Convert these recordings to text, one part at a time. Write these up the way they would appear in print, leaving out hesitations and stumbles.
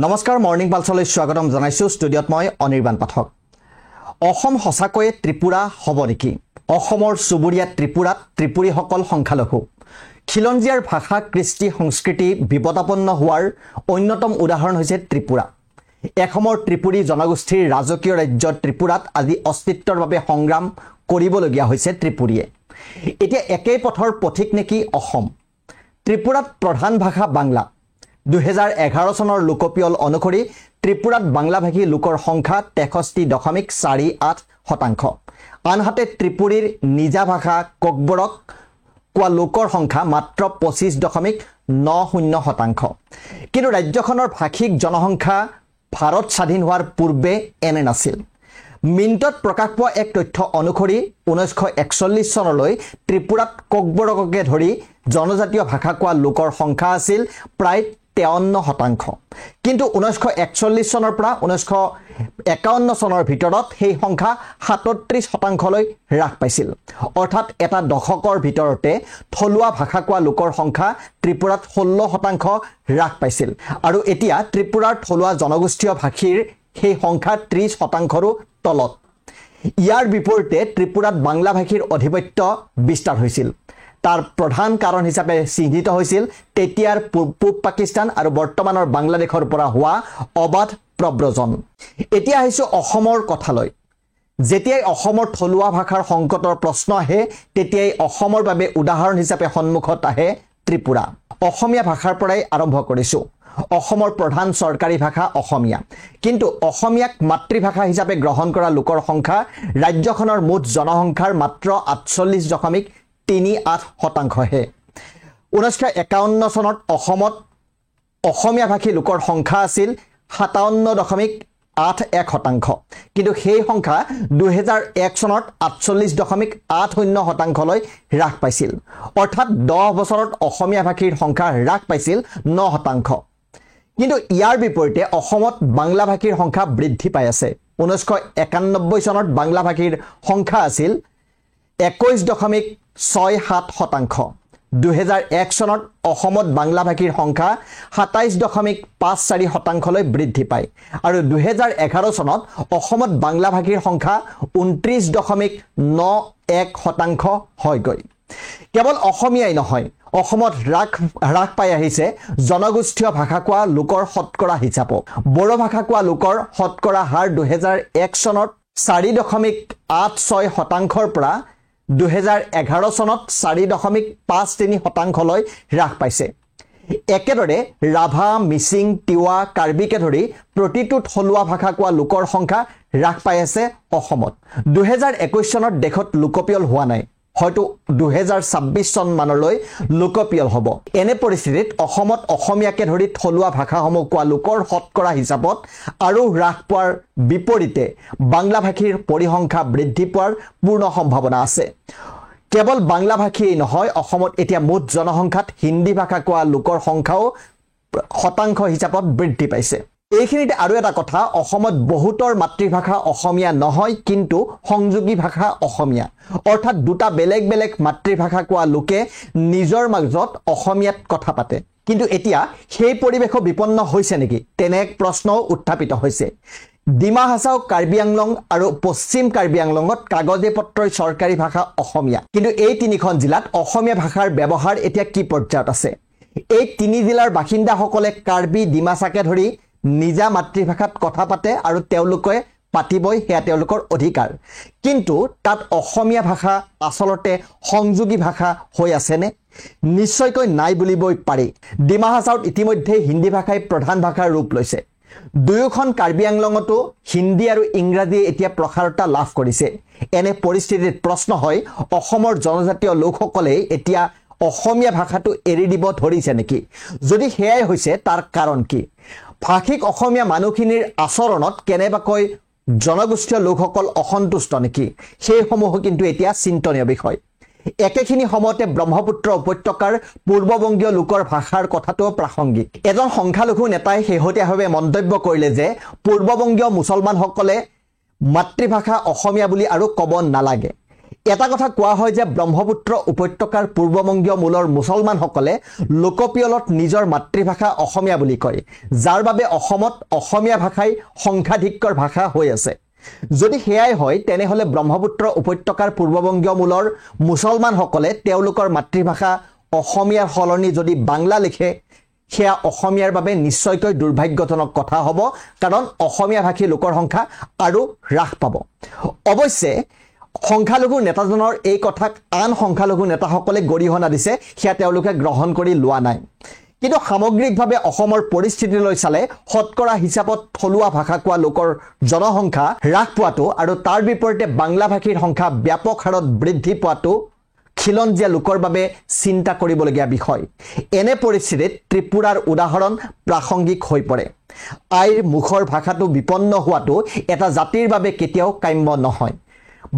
নমস্কাৰ মৰ্নিং পালছলৈ স্বাগতম জনাইছোঁ ষ্টুডিঅ'ত মই অনিৰ্বাণ পাঠক অসম সঁচাকৈয়ে ত্ৰিপুৰা হ'ব নেকি অসমৰ চুবুৰীয়া ত্ৰিপুৰাত ত্ৰিপুৰীসকল সংখ্যালঘু খিলঞ্জীয়াৰ ভাষা কৃষ্টি সংস্কৃতি বিপদাপন্ন হোৱাৰ অন্যতম উদাহৰণ হৈছে ত্ৰিপুৰা এখমৰ ত্ৰিপুৰী জনগোষ্ঠীৰ ৰাজকীয় ৰাজ্য ত্ৰিপুৰাত আজি অস্তিত্বৰ বাবে সংগ্ৰাম কৰিবলগীয়া হৈছে ত্ৰিপুৰীয়ে এতিয়া একেই পথৰ পথিক নেকি অসম ত্ৰিপুৰাত প্ৰধান ভাষা বাংলা 2011 চনৰ লোকপিয়ল অনুসৰি ত্ৰিপুৰাত বাংলাভাষী লোকৰ সংখ্যা 63.48% আনহাতে ত্ৰিপুৰীৰ নিজা ভাষা ককবৰক কোৱা লোকৰ সংখ্যা মাত্ৰ 25.90% কিন্তু ৰাজ্যখনৰ ভাষিক জনসংখ্যা ভাৰত স্বাধীন হোৱাৰ পূৰ্বে এনে নাছিল মিণ্টত প্ৰকাশ পোৱা এক তথ্য অনুসৰি 1941 চনলৈ ত্ৰিপুৰাত ককবৰককে ধৰি জনজাতীয় ভাষা কোৱা লোকৰ সংখ্যা আছিল প্ৰায় 53% কিন্তু 1941 চনৰ পৰা 1951 চনৰ ভিতৰত সেই সংখ্যা 37% লৈ হ্ৰাস পাইছিল অৰ্থাৎ এটা দশকৰ ভিতৰতে থলুৱা ভাষা কোৱা লোকৰ সংখ্যা ত্ৰিপুৰাত 16% হ্ৰাস পাইছিল আৰু এতিয়া ত্ৰিপুৰাৰ থলুৱা জনগোষ্ঠীয় ভাষীৰ সেই সংখ্যা 30%ৰো তলত ইয়াৰ বিপৰীতে ত্ৰিপুৰাত বাংলা ভাষীৰ অধিপত্য বিস্তাৰ হৈছিল তাৰ প্ৰধান কাৰণ হিচাপে চিহ্নিত হৈছিল তেতিয়াৰ পূব পাকিস্তান আৰু বৰ্তমানৰ বাংলাদেশৰ পৰা হোৱা অবাধ প্ৰব্ৰজন এতিয়া আহিছো অসমৰ কথালৈ যেতিয়াই অসমৰ থলুৱা ভাষাৰ সংকটৰ প্ৰশ্ন আহে তেতিয়াই অসমৰ বাবে উদাহৰণ হিচাপে সন্মুখত আহে ত্ৰিপুৰা অসমীয়া ভাষাৰ পৰাই আৰম্ভ কৰিছো অসমৰ প্ৰধান চৰকাৰী ভাষা অসমীয়া কিন্তু অসমীয়াক মাতৃভাষা হিচাপে গ্ৰহণ কৰা লোকৰ সংখ্যা ৰাজ্যখনৰ মুঠ জনসংখ্যাৰ মাত্ৰ 48.38% হে 1951 চনত অসমত অসমীয়া ভাষী লোকৰ সংখ্যা আছিল 57.81% কিন্তু সেই সংখ্যা 2001 চনত 48.80% লৈ হ্ৰাস পাইছিল অৰ্থাৎ 10 বছৰত অসমীয়া ভাষীৰ সংখ্যা হ্ৰাস পাইছিল 9% কিন্তু ইয়াৰ বিপৰীতে অসমত বাংলা ভাষীৰ সংখ্যা বৃদ্ধি পাই আছে 1991 চনত বাংলা ভাষীৰ সংখ্যা আছিল 21.67% 2001 চনত অসমত বাংলা ভাষীৰ সংখ্যা 27.54% লৈ বৃদ্ধি পায় আৰু 2011 চনত অসমত বাংলা ভাষীৰ সংখ্যা 29.91% হৈ গৈ কেৱল অসমীয়াই নহয় অসমত হ্ৰাস পাই আহিছে জনগোষ্ঠীয় ভাষা কোৱা লোকৰ শতকৰা হিচাপত বড়ো ভাষা কোৱা লোকৰ শতকৰা হাৰ 2001 চনত 4.86%ৰ পৰা 2011 চনত 4.53% লৈ হ্ৰাস পাইছে একেদৰে ৰাভা মিচিং তিৱা কাৰ্বিকে ধৰি প্ৰতিটো থলুৱা ভাষা কোৱা লোকৰ সংখ্যা হ্ৰাস পাই আছে অসমত 2021 চনত দেশত লোকপিয়ল হোৱা নাই হয়তো 2026 চন মানলৈ লোকপিয়ল হ'ব এনে পৰিস্থিতিত অসমত অসমীয়াকে ধৰি থলুৱা ভাষাসমূহ কোৱা লোকৰ শতকৰা হিচাপত আৰু হ্ৰাস পোৱাৰ বিপৰীতে বাংলা ভাষীৰ পৰিসংখ্যা বৃদ্ধি পোৱাৰ পূৰ্ণ সম্ভাৱনা আছে কেৱল বাংলা ভাষীয়ে নহয় অসমত এতিয়া মুঠ জনসংখ্যাত হিন্দী ভাষা কোৱা লোকৰ সংখ্যাও শতাংশ হিচাপত বৃদ্ধি পাইছে এইখিনিতে আৰু এটা কথা অসমত বহুতৰ মাতৃভাষা অসমীয়া নহয় কিন্তু সংযোগী ভাষা অসমীয়া অৰ্থাৎ দুটা বেলেগ বেলেগ মাতৃভাষা কোৱা লোকে নিজৰ মাজত অসমীয়াত কথা পাতে কিন্তু এতিয়া সেই পৰিৱেশ বিপন্ন হৈছে নেকি তেনে এক প্ৰশ্নও উত্থাপিত হৈছে ডিমা হাছাও কাৰ্বি আংলং আৰু পশ্চিম কাৰ্বি আংলঙত কাগজে পত্ৰই চৰকাৰী ভাষা অসমীয়া কিন্তু এই তিনিখন জিলাত অসমীয়া ভাষাৰ ব্যৱহাৰ এতিয়া কি পৰ্যায়ত আছে এই তিনি জিলাৰ বাসিন্দাসকলে কাৰ্বি ডিমাছাকে ধৰি নিজা মাতৃভাষাত কথা পাতে আৰু তেওঁলোকে পাতিবই হেয়া তেওঁলোকৰ অধিকাৰ কিন্তু তাত অসমীয়া ভাষা আসলতে সংযোগী ভাষা হৈ আছেনে নিশ্চয়কৈ নাই বুলিবই পাৰি ডিমা হাছাওত ইতিমধ্যে হিন্দী ভাষাই প্ৰধান ভাষাৰ ৰূপ লৈছে দুয়োখন কাৰ্বি আংলঙতো হিন্দী আৰু ইংৰাজী এতিয়া প্ৰসাৰতা লাভ কৰিছে এনে পৰিস্থিতিত প্ৰশ্ন হয় অসমৰ জনজাতীয় লোকসকলে এতিয়া অসমীয়া ভাষাটো এৰি দিব ধৰিছে নেকি যদি হেয়াই হৈছে তাৰ কাৰণ কি ভাষিক অসমীয়া মানুহখিনিৰ আচৰণত কেনেবাকৈ জনগোষ্ঠীয় লোকসকল অসন্তুষ্ট নেকি সেইসমূহ কিন্তু এতিয়া চিন্তনীয় বিষয় একেখিনি সময়তে ব্ৰহ্মপুত্ৰ উপত্যকাৰ পূৰ্ববংগীয় লোকৰ ভাষাৰ কথাটো প্ৰাসংগিক এজন সংখ্যালঘু নেতাই শেহতীয়াভাৱে মন্তব্য কৰিলে যে পূৰ্ববংগীয় মুছলমানসকলে মাতৃভাষা অসমীয়া বুলি আৰু ক'ব নালাগে এটা কথা কোৱা হয় যে ব্ৰহ্মপুত্ৰ উপত্যকাৰ পূৰ্ববংগীয় মূলৰ মুছলমানসকলে লোকপিয়লত নিজৰ মাতৃভাষা অসমীয়া বুলি কয়, যাৰ বাবে অসমত অসমীয়া ভাষাই সংখ্যাধিক্যৰ ভাষা হৈ আছে। যদি সেয়াই হয় তেনেহ'লে ব্ৰহ্মপুত্ৰ উপত্যকাৰ পূৰ্ববংগীয় মূলৰ মুছলমানসকলে তেওঁলোকৰ মাতৃভাষা অসমীয়াৰ সলনি যদি বাংলা লিখে, সেয়া অসমীয়াৰ বাবে নিশ্চয়কৈ দুৰ্ভাগ্যজনক কথা হ'ব, কাৰণ অসমীয়া ভাষী লোকৰ সংখ্যা আৰু হ্ৰাস পাব। অৱশ্যে সংখ্যালঘু নেতাজনৰ এই কথাক আন সংখ্যালঘু নেতাসকলে গৰিহণা দিছে, সেয়া তেওঁলোকে গ্ৰহণ কৰি লোৱা নাই। কিন্তু সামগ্ৰিকভাৱে অসমৰ পৰিস্থিতিলৈ চালে শতকৰা হিচাপত থলুৱা ভাষা কোৱা লোকৰ জনসংখ্যা হ্ৰাস পোৱাটো আৰু তাৰ বিপৰীতে বাংলা ভাষীৰ সংখ্যা ব্যাপক হাৰত বৃদ্ধি পোৱাটো খিলঞ্জীয়া লোকৰ বাবে চিন্তা কৰিবলগীয়া বিষয়। এনে পৰিস্থিতিত ত্ৰিপুৰাৰ উদাহৰণ প্ৰাসংগিক হৈ পৰে। আইৰ মুখৰ ভাষাটো বিপন্ন হোৱাটো এটা জাতিৰ বাবে কেতিয়াও কাম্য নহয়।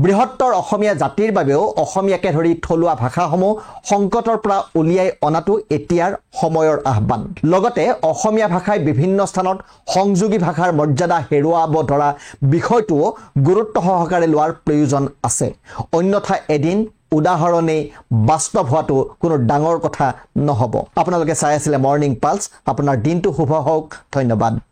বৃহত্তৰ অসমীয়া জাতিৰ বাবেও অসমীয়াকে ধৰি থলুৱা ভাষাসমূহ সংকটৰ পৰা উলিয়াই অনাটো এতিয়াৰ সময়ৰ আহ্বান। লগতে অসমীয়া ভাষাই বিভিন্ন স্থানত সংযোগী ভাষাৰ মৰ্যাদা হেৰুৱাব ধৰা বিষয়টোও গুৰুত্ব সহকাৰে লোৱাৰ প্ৰয়োজন আছে। অন্যথা এদিন উদাহৰণেই বাস্তৱ হোৱাটো কোনো ডাঙৰ কথা নহ'ব। আপোনালোকে চাই আছিলে মৰ্ণিং পালছ। আপোনাৰ দিনটো শুভ হওক। ধন্যবাদ।